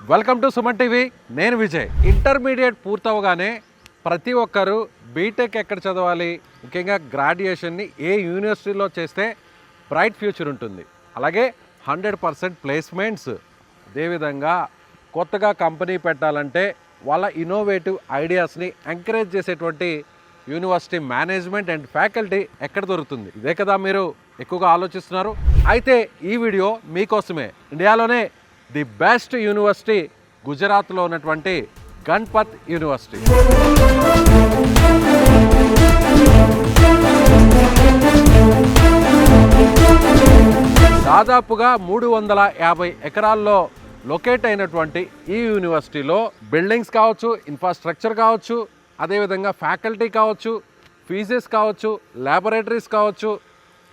Welcome to Suman TV. నేను Vijay. Intermediate పూర్తవగానే ప్రతి ఒక్కరు బీటెక్ ఎక్కడ చదవాలి, ముఖ్యంగా గ్రాడ్యుయేషన్ని ఏ యూనివర్సిటీలో చేస్తే బ్రైట్ ఫ్యూచర్ ఉంటుంది, అలాగే 100% ప్లేస్మెంట్స్, అదేవిధంగా కొత్తగా కంపెనీ పెట్టాలంటే వాళ్ళ ఇన్నోవేటివ్ ఐడియాస్ని ఎంకరేజ్ చేసేటువంటి యూనివర్సిటీ మేనేజ్మెంట్ అండ్ ఫ్యాకల్టీ ఎక్కడ దొరుకుతుంది, ఇదే కదా మీరు ఎక్కువగా ఆలోచిస్తున్నారు. అయితే ఈ వీడియో మీకోసమే. ఇండియాలోనే ది బెస్ట్ యూనివర్సిటీ గుజరాత్లో ఉన్నటువంటి గణపత్ యూనివర్సిటీ. దాదాపుగా 350 ఎకరాల్లో లొకేట్ అయినటువంటి ఈ యూనివర్సిటీలో బిల్డింగ్స్ కావచ్చు, ఇన్ఫ్రాస్ట్రక్చర్ కావచ్చు, అదేవిధంగా ఫ్యాకల్టీ కావచ్చు, ఫీజెస్ కావచ్చు, ల్యాబొరేటరీస్ కావచ్చు,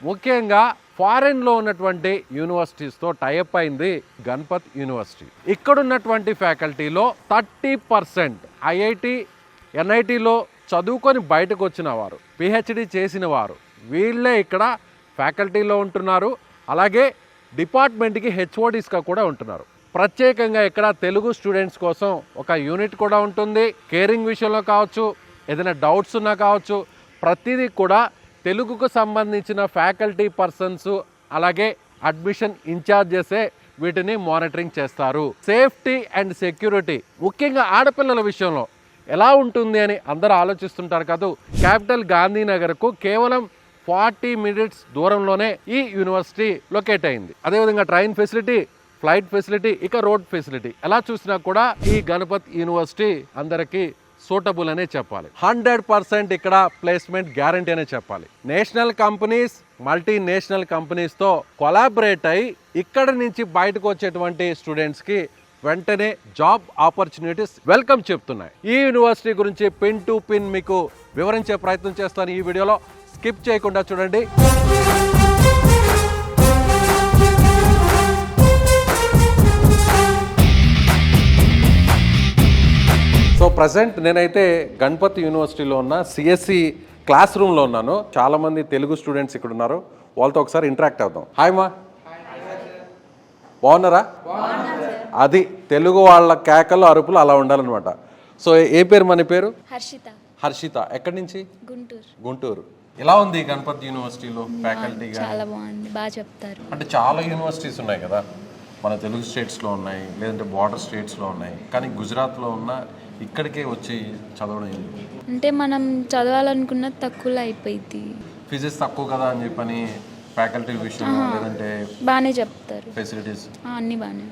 ముఖ్యంగా ఫారెన్లో ఉన్నటువంటి యూనివర్సిటీస్తో టైఅప్ అయింది గణపత్ యూనివర్సిటీ. ఇక్కడున్నటువంటి ఫ్యాకల్టీలో 30% ఐఐటి, ఎన్ఐటిలో చదువుకొని బయటకు వచ్చిన వారు, పిహెచ్డి చేసిన వారు, వీళ్ళే ఇక్కడ ఫ్యాకల్టీలో ఉంటున్నారు. అలాగే డిపార్ట్మెంట్కి హెచ్ఓడీస్గా కూడా ఉంటున్నారు. ప్రత్యేకంగా ఇక్కడ తెలుగు స్టూడెంట్స్ కోసం ఒక యూనిట్ కూడా ఉంటుంది. కేరింగ్ విషయంలో కావచ్చు, ఏదైనా డౌట్స్ ఉన్నా కావచ్చు, ప్రతిదీ కూడా తెలుగుకు సంబంధించిన ఫ్యాకల్టీ పర్సన్స్ అలాగే అడ్మిషన్ ఇన్ఛార్జెసే వీటిని మానిటరింగ్ చేస్తారు. సేఫ్టీ అండ్ సెక్యూరిటీ ముఖ్యంగా ఆడపిల్లల విషయంలో ఎలా ఉంటుంది అని అందరూ ఆలోచిస్తుంటారు కదా. క్యాపిటల్ గాంధీనగర్కు కేవలం 40 మినిట్స్ దూరంలోనే ఈ యూనివర్సిటీ లొకేట్ అయింది. అదేవిధంగా ట్రైన్ ఫెసిలిటీ, ఫ్లైట్ ఫెసిలిటీ, ఇక రోడ్ ఫెసిలిటీ ఎలా చూసినా కూడా ఈ గణపత్ యూనివర్సిటీ అందరికీ సూటబుల్ అనే చెప్పాలి. 100% ఇక్కడ ప్లేస్మెంట్ గ్యారంటీ అనే చెప్పాలి. నేషనల్ కంపెనీస్, మల్టీనేషనల్ కంపెనీస్తో కొలాబరేట్ అయి ఇక్కడి నుంచి బయటకు వచ్చేటువంటి స్టూడెంట్స్కి వెంటనే జాబ్ ఆపర్చునిటీస్ వెల్కమ్ చెప్తున్నాయి. ఈ యూనివర్సిటీ గురించి పిన్ టు పిన్ మీకు వివరించే ప్రయత్నం చేస్తాను. ఈ వీడియోలో స్కిప్ చేయకుండా చూడండి. సో ప్రజెంట్ నేనైతే గణపత్ యూనివర్సిటీలో ఉన్న సిఎస్సి క్లాస్ రూమ్లో ఉన్నాను. చాలామంది తెలుగు స్టూడెంట్స్ ఇక్కడ ఉన్నారు. వాళ్ళతో ఒకసారి ఇంటరాక్ట్ అవుదాం. హాయ్ మా, బాగున్నారా? అది తెలుగు వాళ్ళ కేకలు, అరుపులు అలా ఉండాలన్నమాట. సో ఏ పేరు? మన పేరు హర్షిత. ఎక్కడి నుంచి? గుంటూరు. ఎలా ఉంది గణపత్ యూనివర్సిటీలో ఫ్యాకల్టీ? చాలా బాగుంది, బాగా చెప్తారు. అంటే చాలా యూనివర్సిటీస్ ఉన్నాయి కదా, మన తెలుగు స్టేట్స్లో ఉన్నాయి, లేదంటే బార్డర్ స్టేట్స్లో ఉన్నాయి, కానీ గుజరాత్లో ఉన్న ఇక్కడికే వచ్చి చదవడం అంటే మనం చదవాలనుకున్నది తక్కువలో అయిపోయింది. ఫీజెస్ తక్కువ కదా అని చెప్పని ఫ్యాకల్టీ విషయం, లేదంటే బాగానే చెప్తారు. ఫెసిలిటీస్ అన్నీ బాగానే.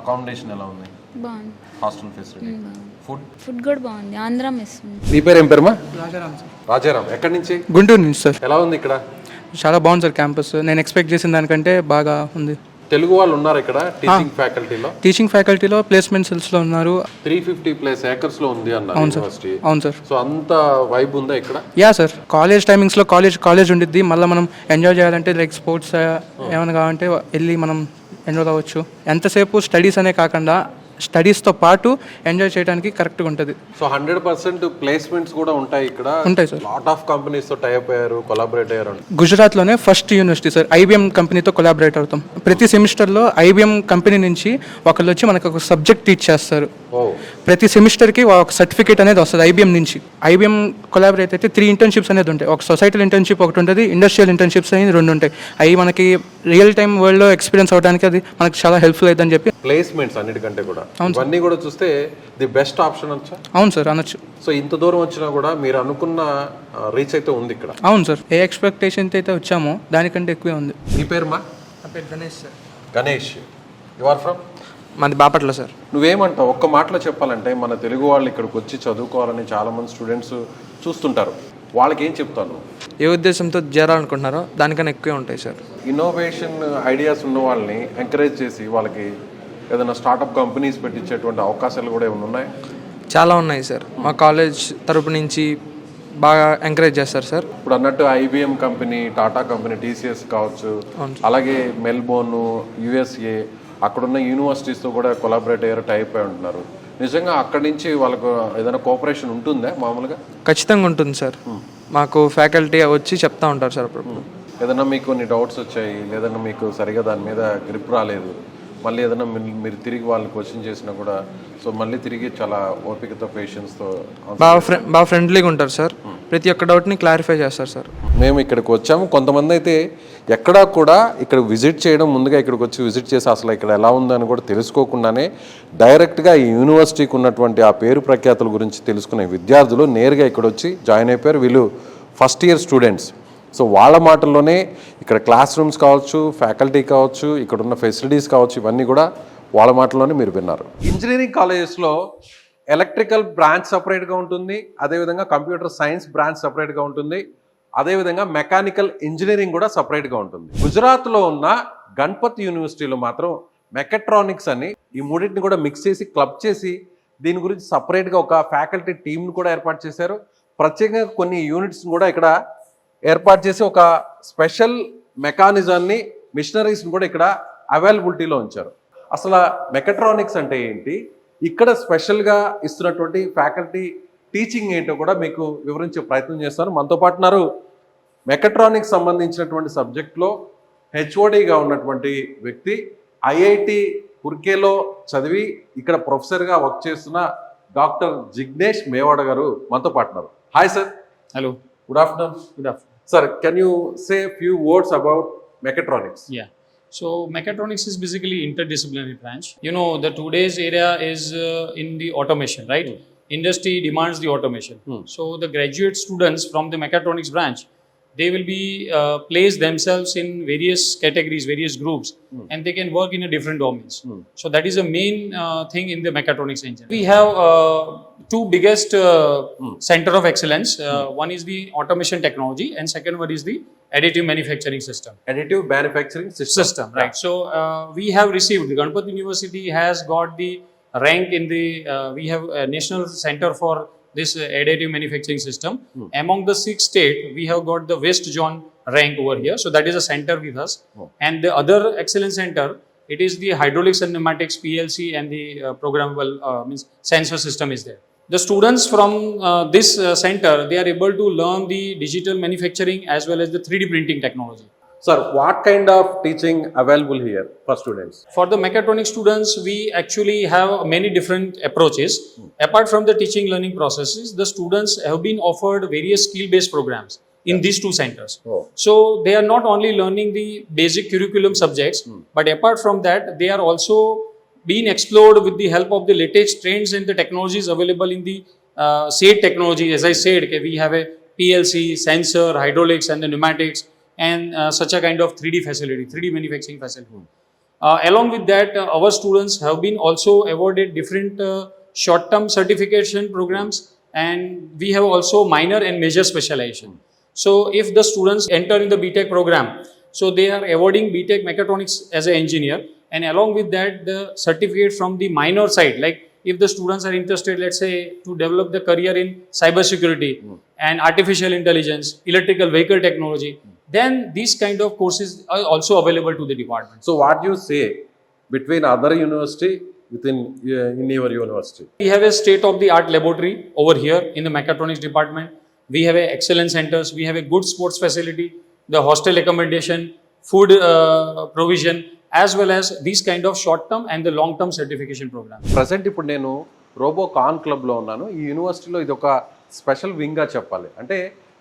అకామిడేషన్ ఎలా ఉంది? బాగుంది. హాస్టల్ ఫెసిలిటీ, ఫుడ్ కూడా బాగుంది. ఆంధ్ర మెస్ ఉంది. మీ పేరు ఏం పేరుమా? రాజారాం. ఎక్కడి నుంచి? గుంటూరు నుంచి సార్. ఎలా ఉంది ఇక్కడ? చాలా బాగుంది సార్ క్యాంపస్. నేను ఎక్స్పెక్ట్ చేసిన దానికంటే బాగా ఉంది. తెలుగు వాళ్ళు ఉన్నారు ఇక్కడ టీచింగ్ ఫ్యాకల్టీలో? టీచింగ్ ఫ్యాకల్టీలో ప్లేస్మెంట్ సెల్స్లో ఉన్నారు. 350+ acres లో ఉంది అన్నారు యూనివర్సిటీ. అవును సార్. సో అంత వైబ్ ఉందా ఇక్కడ? Yeah sir. కాలేజ్ టైమింగ్స్లో కాలేజ్ ఉండిద్ది. మళ్ళీ మనం ఎంజాయ్ చేయాలంటే లైక్ స్పోర్ట్స్ ఏమైనా కావాలంటే వెళ్ళి మనం ఎంజాయ్ అవ్వచ్చు. ఎంతసేపు స్టడీస్ అనే కాకుండా స్టడీస్తో పాటు ఎంజాయ్ చేయడానికి కరెక్ట్గా ఉంటుంది. సో 100% ప్లేస్మెంట్స్ కూడా ఉంటాయి ఇక్కడ? ఉంటాయి సార్. లాట్ ఆఫ్ కంపెనీస్తో టైఅప్ అయ్యారు, కొలాబరేట్ అయ్యారు. గుజరాత్లోనే ఫస్ట్ యూనివర్సిటీ సార్. ఐబిఎం కంపెనీతో కొలాబరేట్ అవుతాం. ప్రతి సెమిస్టర్లో ఐబిఎం కంపెనీ నుంచి ఒకళ్ళు వచ్చి మనకు ఒక సబ్జెక్ట్ టీచ్ చేస్తారు. ప్రతి సెమిస్టర్కి ఒక సర్టిఫికేట్ అనేది వస్తుంది ఐబిఎం నుంచి. ఐబిఎం కొలాబరేట్ అయితే 3 ఇంటర్న్షిప్స్ అనేది ఉంటాయి. ఒక సొసైటల్ ఇంటర్న్షిప్ ఒకటి ఉంటుంది, ఇండస్ట్రియల్ ఇంటర్న్షిప్స్ అనేది 2 ఉంటాయి. అవి మనకి రియల్ టైమ్ వరల్డ్లో ఎక్స్పీరియన్స్ అవడానికి అది మనకి చాలా హెల్ప్ఫుల్ అవుతుందని చెప్పి. ప్లేస్మెంట్స్ అన్నిటికంటే కూడా ఇవన్నీ కూడా చూస్తే ది బెస్ట్ ఆప్షన్ అనొచ్చా? అవును సార్, అనొచ్చు. సో ఇంత దూరం వచ్చినా కూడా మీరు అనుకున్న రీచ్ అయితే ఉంది ఇక్కడ? అవును సార్. ఏ ఎక్స్పెక్టేషన్ అయితే వచ్చామో దానికంటే ఎక్కువే ఉంది. మీ పేరు మా? నా పేరు Ganesh sir. Ganesh. You are from? మాది బాపట్ల సార్. నువ్వేమంటావు? ఒక్క మాటలో చెప్పాలంటే మన తెలుగు వాళ్ళు ఇక్కడికి వచ్చి చదువుకోవాలని చాలామంది స్టూడెంట్స్ చూస్తుంటారు, వాళ్ళకి ఏం చెప్తాను? ఏ ఉద్దేశంతో చేరాలనుకుంటున్నారో దానికన్నా ఎక్కువే ఉంటాయి సార్. ఇన్నోవేషన్ ఐడియాస్ ఉన్న వాళ్ళని ఎంకరేజ్ చేసి వాళ్ళకి ఏదైనా స్టార్టప్ కంపెనీస్ పెట్టించేటువంటి అవకాశాలు కూడా ఏమైనా ఉన్నాయి? చాలా ఉన్నాయి సార్. మా కాలేజ్ తరపు నుంచి బాగా ఎంకరేజ్ చేస్తారు సార్. ఇప్పుడు అన్నట్టు IBM company, Tata company, TCS కావచ్చు, అలాగే మెల్బోర్న్, యుఎస్ఏ, అక్కడున్న యూనివర్సిటీస్తో కూడా కొలాబరేట్ అయ్యారు, టైప్ అయి ఉంటున్నారు. నిజంగా అక్కడి నుంచి వాళ్ళకు ఏదైనా కోఆపరేషన్ ఉంటుందా మామూలుగా? ఖచ్చితంగా ఉంటుంది సార్. మాకు ఫ్యాకల్టీ వచ్చి చెప్తా ఉంటారు సార్ అప్పుడు. ఏదైనా మీకు కొన్ని డౌట్స్ వచ్చాయి, లేదన్నా మీకు సరిగా దాని మీద గ్రిప్ రాలేదు, మళ్ళీ ఏదైనా మీరు తిరిగి వాళ్ళని క్వశ్చన్ చేసినా కూడా సో మళ్ళీ తిరిగి చాలా ఓపికతో పేషెన్స్తో బాగా ఫ్రెండ్లీగా ఉంటారు సార్. ప్రతి ఒక్క డౌట్ని క్లారిఫై చేస్తారు సార్. మేము ఇక్కడికి వచ్చాము. కొంతమంది అయితే ఎక్కడా కూడా ఇక్కడ విజిట్ చేయడం, ముందుగా ఇక్కడికి వచ్చి విజిట్ చేసి అసలు ఇక్కడ ఎలా ఉందని కూడా తెలుసుకోకుండానే డైరెక్ట్గా ఈ యూనివర్సిటీకి ఉన్నటువంటి ఆ పేరు ప్రఖ్యాతుల గురించి తెలుసుకునే విద్యార్థులు నేరుగా ఇక్కడ వచ్చి జాయిన్ అయిపోయారు. వీళ్ళు ఫస్ట్ ఇయర్ స్టూడెంట్స్. సో వాళ్ళ మాటల్లోనే ఇక్కడ క్లాస్ రూమ్స్ కావచ్చు, ఫ్యాకల్టీ కావచ్చు, ఇక్కడ ఉన్న ఫెసిలిటీస్ కావచ్చు, ఇవన్నీ కూడా వాళ్ళ మాటల్లోనే మీరు విన్నారు. ఇంజనీరింగ్ కాలేజెస్లో ఎలక్ట్రికల్ బ్రాంచ్ సపరేట్గా ఉంటుంది, అదేవిధంగా కంప్యూటర్ సైన్స్ బ్రాంచ్ సపరేట్గా ఉంటుంది, అదేవిధంగా మెకానికల్ ఇంజనీరింగ్ కూడా సపరేట్గా ఉంటుంది. గుజరాత్లో ఉన్న గణపత్ యూనివర్సిటీలో మాత్రం మెకాట్రానిక్స్ అని ఈ మూడింటిని కూడా మిక్స్ చేసి క్లబ్ చేసి దీని గురించి సపరేట్గా ఒక ఫ్యాకల్టీ టీంను కూడా ఏర్పాటు చేశారు. ప్రత్యేకంగా కొన్ని యూనిట్స్ని కూడా ఇక్కడ ఏర్పాటు చేసి ఒక స్పెషల్ మెకానిజాన్ని, మిషనరీస్ని కూడా ఇక్కడ అవైలబిలిటీలో ఉంచారు. అసలు మెకాట్రానిక్స్ అంటే ఏంటి, ఇక్కడ స్పెషల్గా ఇస్తున్నటువంటి ఫ్యాకల్టీ టీచింగ్ ఏంటో కూడా మీకు వివరించే ప్రయత్నం చేస్తాను. మనతో పాటు ఉన్నారు మెకాట్రానిక్స్ సంబంధించినటువంటి సబ్జెక్ట్లో హెచ్ఓడిగా ఉన్నటువంటి వ్యక్తి, ఐఐటి పుర్కేలో చదివి ఇక్కడ ప్రొఫెసర్గా వర్క్ చేస్తున్న డాక్టర్ జిగ్నేష్ మేవాడ గారు మనతో పాటు ఉన్నారు. Hi sir. Hello. Good afternoon. Good afternoon. Sir, can you say a few words about mechatronics? Yeah. So mechatronics is basically interdisciplinary branch. You know, the today's area is in the automation, right? Industry demands the automation. So the graduate students from the mechatronics branch, they will be place themselves in various categories, various groups, and they can work in a different domains. So that is the main thing in the mechatronics engine. We have two biggest center of excellence. One is the automation technology, and second one is the additive manufacturing system. Additive manufacturing system. Right. So we have received, the Ganpati University has got the rank in the, we have a national center for this additive manufacturing system. Among the 6 states, we have got the West Zone rank over here. So that is a center with us. And the other excellence center, it is the hydraulics and pneumatics, PLC, and the programmable means sensor system is there. The students from this center, they are able to learn the digital manufacturing as well as the 3D printing technology. Sir, what kind of teaching available here for students? For the mechatronics students, we actually have many different approaches. Apart from the teaching learning processes, the students have been offered various skill-based programs in these two centers. So they are not only learning the basic curriculum subjects, but apart from that, they are also being explored with the help of the latest trends and the technologies available in the SAID technology. As I said, we have a PLC, sensor, hydraulics, and the pneumatics, and such a kind of 3D facility, 3D manufacturing facility. Along with that, our students have been also awarded different short-term certification programs, and we have also minor and major specialization. So if the students enter in the BTech program, so they are awarding BTech mechatronics as an engineer, and along with that, the certificate from the minor side, like if the students are interested, let's say, to develop the career in cybersecurity and artificial intelligence, electrical vehicle technology, then these kind of courses are also available to the department. So what you say between other university within in your university? We have a state-of-the-art laboratory over here in the mechatronics department. We have a excellence centers. We have a good sports facility, the hostel accommodation, food provision, as well as these kind of short-term and the long-term certification program. Present ఇప్పుడు నేను robo కాన్ క్లబ్లో ఉన్నాను. ఈ యూనివర్సిటీలో ఇది ఒక special వింగ్గా చెప్పాలి. అంటే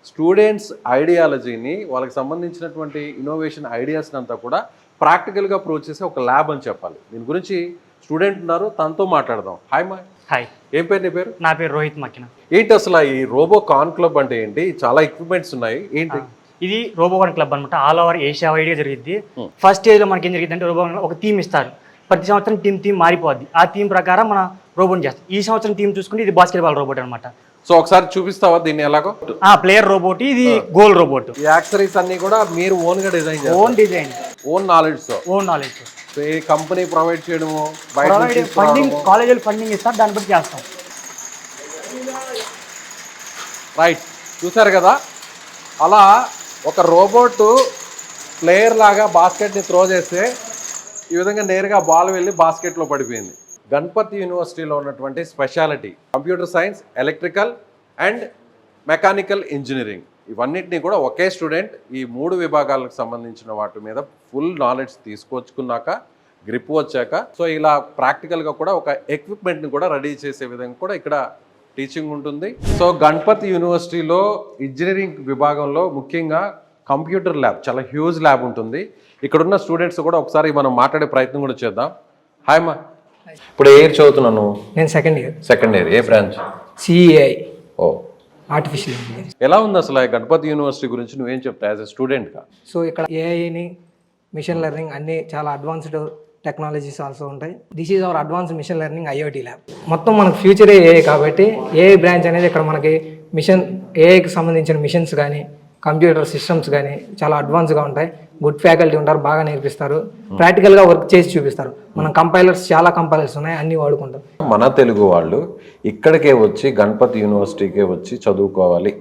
స్టూడెంట్స్ ఐడియాలజీని, వాళ్ళకి సంబంధించినటువంటి ఇన్నోవేషన్ ఐడియాస్ని అంతా కూడా ప్రాక్టికల్గా ప్రూవ్ చేసే ఒక ల్యాబ్ అని చెప్పాలి. దీని గురించి స్టూడెంట్ ఉన్నారు, తనతో మాట్లాడదాం. హాయ్ మా. హాయ్, ఏం పేరు నీ పేరు? నా పేరు రోహిత్ మక్కిన. ఏంటి అసలు ఈ రోబో కాన్ క్లబ్ అంటే ఏంటి? చాలా ఎక్విప్మెంట్స్ ఉన్నాయి, ఏంటి? ఇది రోబోకాన్ క్లబ్ అనమాట. ఆల్ ఓవర్ ఏషియా వైడ్గా జరిగింది. ఫస్ట్ స్టేజ్లో మనకి ఏం జరిగింది అంటే రోబోకాన్ ఒక థీమ్ ఇస్తారు. ప్రతి సంవత్సరం థీమ్ మారిపోద్ది. ఆ థీమ్ ప్రకారం మన రోబోట్ చేస్తాం. ఈ సంవత్సరం థీమ్ చూసుకుంటే ఇది బాస్కెట్బాల్ రోబోట్ అనమాట. సో ఒకసారి చూపిస్తావా దీన్ని ఎలాగో? ప్లేయర్ రోబోట్, ఇది గోల్ రోబోట్. ఈ యాక్సరీస్ అన్ని కూడా మీరు ఓన్గా డిజైన్ చేస్తారు? ఓన్ డిజైన్, ఓన్ నాలెడ్జ్తో. Own knowledge. సో ఏ కంపెనీ ప్రొవైడ్ చేయడము, ఫండింగ్, కాలేజీలు ఫండింగ్ ఇస్తారు, దాన్ని బట్టి చేస్తాం. రైట్, చూసారు కదా, అలా ఒక రోబోట్ ప్లేయర్ లాగా బాస్కెట్ని త్రో చేస్తే ఈ విధంగా నేరుగా బాల్ వెళ్ళి బాస్కెట్లో పడిపోయింది. గణపతి యూనివర్సిటీలో ఉన్నటువంటి speciality computer science, electrical and mechanical engineering, ఇవన్నిటినీ కూడా ఒకే స్టూడెంట్ ఈ 3 విభాగాలకు సంబంధించిన వాటి మీద ఫుల్ నాలెడ్జ్ తీసుకొచ్చుకున్నాక గ్రిప్ వచ్చాక సో ఇలా ప్రాక్టికల్గా కూడా ఒక ఎక్విప్మెంట్ని కూడా రెడీ చేసే విధంగా కూడా ఇక్కడ టీచింగ్ ఉంటుంది. సో గణపతి యూనివర్సిటీలో ఇంజనీరింగ్ విభాగంలో ముఖ్యంగా కంప్యూటర్ ల్యాబ్ చాలా హ్యూజ్ ల్యాబ్ ఉంటుంది. ఇక్కడున్న స్టూడెంట్స్ కూడా ఒకసారి మనం మాట్లాడే ప్రయత్నం కూడా చేద్దాం. హాయ్ అమ్మా, ఇప్పుడు ఏ ఇయర్ చదువుతున్నాను? నేను సెకండ్ ఇయర్ సెకండ్ ఇయర్. ఏ బ్రాంచ్? సిఈఐ, ఓ, ఆర్టిఫిషియల్ ఇంటెలిజెన్స్. ఎలా ఉంది అసలు ఈ గణపతి యూనివర్సిటీ గురించి నువ్వేం చెప్తావు యాజ్ ఎ స్టూడెంట్గా? సో ఇక్కడ ఏఐని, మిషన్ లెర్నింగ్ అన్ని చాలా అడ్వాన్స్డ్ టెక్నాలజీస్ ఆల్సో ఉంటాయి. This is our advanced machine learning IoT lab. మొత్తం మనకు ఫ్యూచరే ఏఐ కాబట్టి ఏఐ బ్రాంచ్ అనేది ఇక్కడ మనకి ఏఐకి సంబంధించిన మిషన్స్ కానీ కంప్యూటర్ సిస్టమ్స్ కానీ చాలా అడ్వాన్స్గా ఉంటాయి. గుడ్ ఫ్యాకల్టీ ఉంటారు, బాగా నేర్పిస్తారు, ప్రాక్టికల్గా వర్క్ చేసి చూపిస్తారు. మనం చాలా కంపైలర్స్ ఉన్నాయి, అన్నీ వాడుకుంటాం. మన తెలుగు వాళ్ళు ఇక్కడికే వచ్చి గణపతి యూనివర్సిటీకే వచ్చి చదువుకోవాలి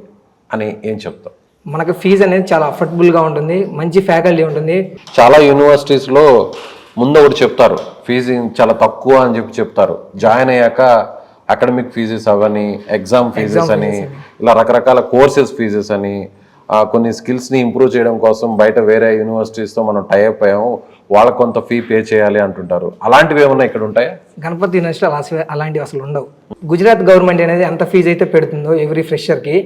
అని ఏం చెప్తాం? మనకు ఫీజు అనేది చాలా అఫోర్డబుల్గా ఉంటుంది, మంచి ఫ్యాకల్టీ ఉంటుంది. చాలా యూనివర్సిటీస్లో ముందు ఒకటి చెప్తారు, ఫీజు చాలా తక్కువ అని చెప్తారు. జాయిన్ అయ్యాక అకాడమిక్ ఫీజెస్ అవని, ఎగ్జామ్ ఫీజెస్ అని, ఇలా రకరకాల కోర్సెస్ ఫీజెస్ అని, కొన్ని స్కిల్స్ని ఇంప్రూవ్ చేయడం కోసం బయట వేరే యూనివర్సిటీస్తో మనం టైఅప్ అయ్యాము, వాళ్ళకు కొంత ఫీ పే చేయాలి అంటుంటారు. అలాంటివి ఏమన్నా ఇక్కడ ఉంటాయా? గణపతి యూనివర్సిటీ అలాంటివి అసలు ఉండవు. గుజరాత్ గవర్నమెంట్ అనేది ఎంత ఫీజు అయితే పెడుతుందో ఎవ్రీ ఫ్రెషర్కి,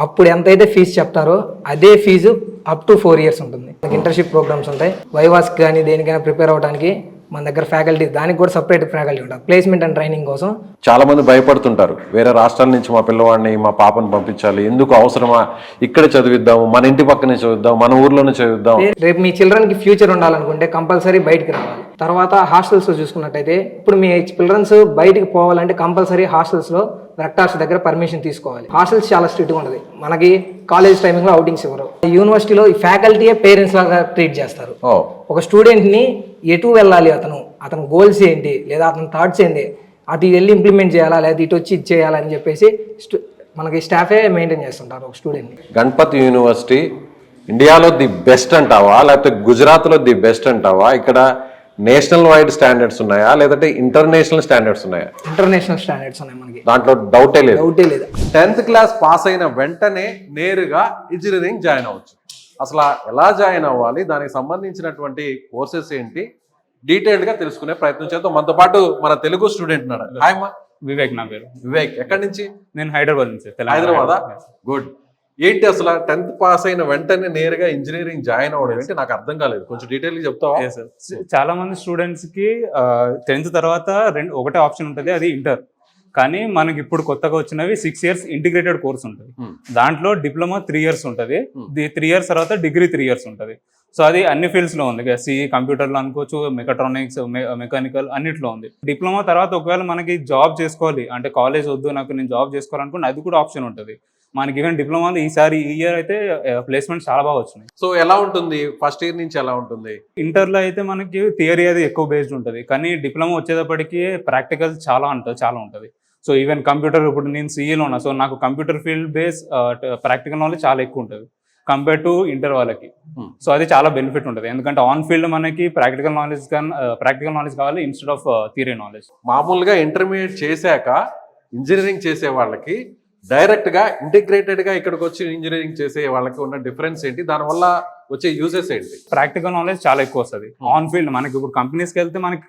అప్పుడు ఎంతైతే ఫీజు చెప్తారో అదే ఫీజు అప్ టు 4 years ఉంటుంది. ఇంటర్న్షిప్ ప్రోగ్రామ్స్ ఉంటాయి, వైవాస్కి కానీ దేనికైనా ప్రిపేర్ అవ్వడానికి మన దగ్గర ఫ్యాకల్టీ, దానికి కూడా సపరేట్ ఫ్యాకల్టీ ఉంటారు ప్లేస్మెంట్ అండ్ ట్రైనింగ్ కోసం. చాలా మంది భయపడుతుంటారు, వేరే రాష్ట్రాల నుంచి మా పిల్లవాడిని మా పాపను పంపించాలి, ఎందుకు అవసరమా, ఇక్కడ చదివిద్దాము, మన ఇంటి పక్కనే చదివిద్దాం, మన ఊర్లోనే చదివిద్దాం. రేపు మీ చిల్డ్రన్కి ఫ్యూచర్ ఉండాలనుకుంటే కంపల్సరీ బయటికి రావాలి. తర్వాత హాస్టల్స్ చూసుకున్నట్టయితే ఇప్పుడు మీ చిల్డ్రన్స్ బయటికి పోవాలంటే కంపల్సరీ హాస్టల్స్లో రెక్టార్స్ దగ్గర పర్మిషన్ తీసుకోవాలి. హాస్టల్స్ చాలా స్ట్రిక్ట్గా ఉంటుంది. మనకి కాలేజ్ టైమింగ్లో అవుటింగ్స్ ఇవ్వరు. యూనివర్సిటీలో ఈ ఫ్యాకల్టీయే పేరెంట్స్ లాగా ట్రీట్ చేస్తారు. ఒక స్టూడెంట్ని ఎటు వెళ్ళాలి, అతను గోల్స్ ఏంటి, లేదా అతని థాట్స్ ఏంటి, అటు వెళ్ళి ఇంప్లిమెంట్ చేయాలా లేదా ఇటు వచ్చి ఇది చేయాలని చెప్పేసి మనకి స్టాఫే మెయింటైన్ చేస్తుంటారు ఒక స్టూడెంట్ని. గణపతి యూనివర్సిటీ ఇండియాలో ది బెస్ట్ అంటావా, లేకపోతే గుజరాత్లో ది బెస్ట్ అంటావా? ఇక్కడ నేషనల్ వైడ్ స్టాండర్డ్స్ ఉన్నాయా లేదంటే ఇంటర్నేషనల్ స్టాండర్డ్స్ ఉన్నాయా? ఇంటర్నేషనల్ స్టాండర్డ్స్ ఉన్నాయి మనకి, దాంట్లో డౌటే లేదు. 10th క్లాస్ పాస్ అయిన వెంటనే నేరుగా ఇంజనీరింగ్ జాయిన్ అవ్వచ్చు. అసలు ఎలా జాయిన్ అవ్వాలి, దానికి సంబంధించినటువంటి కోర్సెస్ ఏంటి, డీటెయిల్డ్ గా తెలుసుకునే ప్రయత్నం చేద్దాం. మనతో పాటు మన తెలుగు స్టూడెంట్ ఉన్నాడు. హాయ్ మా. వివేక్ నా పేరు. వివేక్, ఎక్కడి నుంచి? నేను హైదరాబాద్ నుంచి. హైదరాబాదా? గుడ్. ఏంటి అసలు 10th పాస్ అయిన వెంటనే నేరుగా ఇంజనీరింగ్ జాయిన్ అవ్వడం ఏంటి, నాకు అర్థం కాలేదు, కొంచెం డీటెయిల్ గా చెప్తావా? చాలా మంది స్టూడెంట్స్ కి 10th తర్వాత ఒకటే ఆప్షన్ ఉంటుంది, అది ఇంటర్. కానీ మనకి ఇప్పుడు కొత్తగా వచ్చినవి 6 years ఇంటిగ్రేటెడ్ కోర్స్ ఉంటుంది. దాంట్లో డిప్లొమా 3 years ఉంటుంది, 3 years తర్వాత డిగ్రీ 3 years ఉంటుంది. సో అది అన్ని ఫీల్డ్స్ లో ఉంది, సిఈ కంప్యూటర్లో అనుకోవచ్చు, మెకాట్రానిక్స్, మెకానికల్ అన్నిట్లో ఉంది. డిప్లొమా తర్వాత ఒకవేళ మనకి జాబ్ చేసుకోవాలి అంటే కాలేజ్ వద్దు నాకు నేను జాబ్ చేసుకోవాలనుకుంటే అది కూడా ఆప్షన్ ఉంటుంది మనకి. ఈవెన్ డిప్లొమాలో ఈ ఇయర్ అయితే ప్లేస్మెంట్స్ చాలా బాగా వచ్చినాయి. సో ఎలా ఉంటుంది ఫస్ట్ ఇయర్ నుంచి? ఎలా ఉంటుంది? ఇంటర్లో అయితే మనకి థియరీ అది ఎక్కువ బేస్డ్ ఉంటుంది, కానీ డిప్లొమా వచ్చేటప్పటికి ప్రాక్టికల్ చాలా ఉంటుంది. సో ఈవెన్ కంప్యూటర్, ఇప్పుడు నేను సిఈలో ఉన్నా, సో నాకు computer field base practical knowledge చాలా ఎక్కువ ఉంటుంది కంపేర్ టు ఇంటర్ వాళ్ళకి. సో అది చాలా బెనిఫిట్ ఉంటుంది, ఎందుకంటే ఆన్ ఫీల్డ్ మనకి ప్రాక్టికల్ నాలెడ్జ్ కావాలి ఇన్స్టెడ్ ఆఫ్ థియరీ నాలెడ్జ్. మామూలుగా ఇంటర్మీడియట్ చేశాక ఇంజనీరింగ్ చేసే వాళ్ళకి డైరెక్ట్ గా ఇంటిగ్రేటెడ్ గా ఇక్కడికి వచ్చి ఇంజనీరింగ్ చేసే వాళ్ళకి ఉన్న డిఫరెన్స్ ఏంటి, దానివల్ల వచ్చే యూజెస్ ఏంటి? ప్రాక్టికల్ నాలెడ్జ్ చాలా ఎక్కువ వస్తుంది ఆన్ ఫీల్డ్. మనకి ఇప్పుడు కంపెనీస్కి వెళ్తే మనకి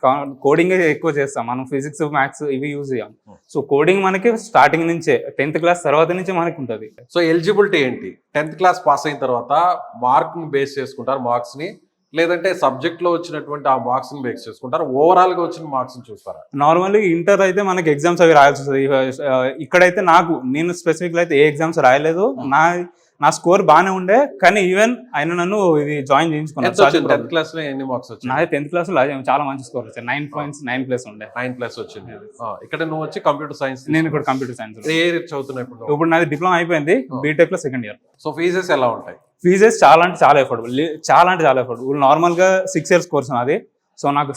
కోడింగ్ ఎక్కువ చేస్తాం, మనం ఫిజిక్స్ మ్యాథ్స్ ఇవి యూజ్ చేయం. సో కోడింగ్ మనకి స్టార్టింగ్ నుంచే 10th క్లాస్ తర్వాత నుంచే మనకి ఉంటుంది. సో ఎలిజిబిలిటీ ఏంటి? 10th క్లాస్ పాస్ అయిన తర్వాత మార్క్ ని బేస్ చేసుకుంటారు, మార్క్స్ ని, లేదంటే సబ్జెక్ట్ లో వచ్చినటువంటి ఆ మార్క్స్ ని బేస్ చేసుకుంటారు, ఓవరాల్ గా వచ్చిన మార్క్స్ ని చూస్తారా? నార్మల్లీ ఇంటర్ అయితే మనకి ఎగ్జామ్స్ అవి రాయాల్సి వస్తుంది. ఇక్కడైతే నేను స్పెసిఫిక్ అయితే ఏ ఎగ్జామ్స్ రాయలేదు, నా స్కోర్ బాగానే ఉండే, కానీ ఈవెన్ ఆయన నన్ను ఇది జాయిన్ చేయించుకున్నాను. 10th క్లాస్ లో ఎన్ని మార్క్స్ వచ్చాయి? నాది 10th క్లాస్ లో చాలా మంచి స్కోర్ వచ్చాయి, 9.9+ ఉండే. 9+ వచ్చింది. ఇక్కడ నువ్వు వచ్చి కంప్యూటర్ సైన్స్? నేను ఇక్కడ కంప్యూటర్ సైన్స్ చదువుతున్నా. ఇప్పుడు నాది డిప్లొమా అయిపోయింది, బీటెక్ లో 2nd year. సో ఫీజెస్ ఎలా ఉంటాయి? ఫీజెస్ చాలా ఎఫోర్డబుల్. నార్మల్ గా 6 years కోర్స్ నాది. సో నాకు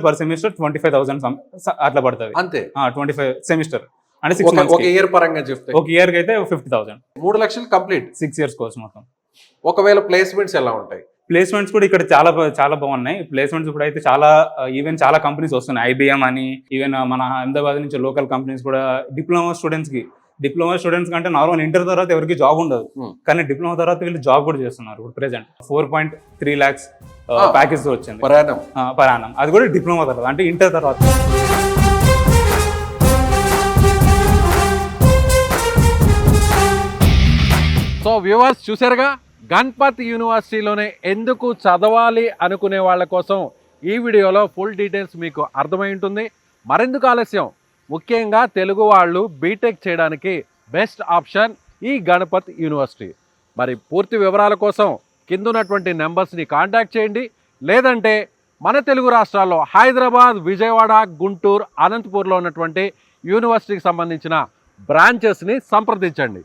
పర్ సెమిస్టర్ 25,000 అట్లా పడుతుంది అంతే. 25 సెమిస్టర్ అంటే 6 months. ఒక ఇయర్ పరంగా చెప్తే ఒక ఇయర్ కి అయితే 50,000. 3 లక్షలు కంప్లీట్ 6 years కోర్స్ మొత్తం. ఒకవేళ ప్లేస్మెంట్స్ ఎలా ఉంటాయి? ప్లేస్మెంట్స్ కూడా ఇక్కడ చాలా బాగున్నాయి. ప్లేస్మెంట్స్ ఇప్పుడు అయితే చాలా కంపెనీస్ వస్తున్నాయి, IBM అని, ఈవెన్ మన అహ్మదాబాద్ నుంచి లోకల్ కంపెనీస్ కూడా డిప్లొమా స్టూడెంట్స్ కి డిప్లొమా స్టూడెంట్స్ కంటే నార్మల్ ఇంటర్ తర్వాత ఎవరికి జాబ్ ఉండదు, కానీ డిప్లొమా తర్వాత వీళ్ళు జాబ్ కూడా చేస్తున్నారు. ఇప్పుడు ప్రెసెంట్ 4.3 lakhs ప్యాకేజ్ వచ్చింది పర్ యానం. అది కూడా డిప్లొమా తర్వాత, అంటే ఇంటర్ తర్వాత. సో వ్యూవర్స్ చూసారుగా, గణపత్ యూనివర్సిటీలోనే ఎందుకు చదవాలి అనుకునే వాళ్ళ కోసం ఈ వీడియోలో ఫుల్ డీటెయిల్స్ మీకు అర్థమై ఉంటుంది. మరెందుకు ఆలస్యం, ముఖ్యంగా తెలుగు వాళ్ళు బీటెక్ చేయడానికి బెస్ట్ ఆప్షన్ ఈ గణపత్ యూనివర్సిటీ. మరి పూర్తి వివరాల కోసం కింద ఉన్నటువంటి నెంబర్స్ని కాంటాక్ట్ చేయండి, లేదంటే మన తెలుగు రాష్ట్రాల్లో హైదరాబాద్, విజయవాడ, గుంటూరు, అనంతపూర్లో ఉన్నటువంటి యూనివర్సిటీకి సంబంధించిన బ్రాంచెస్ని సంప్రదించండి.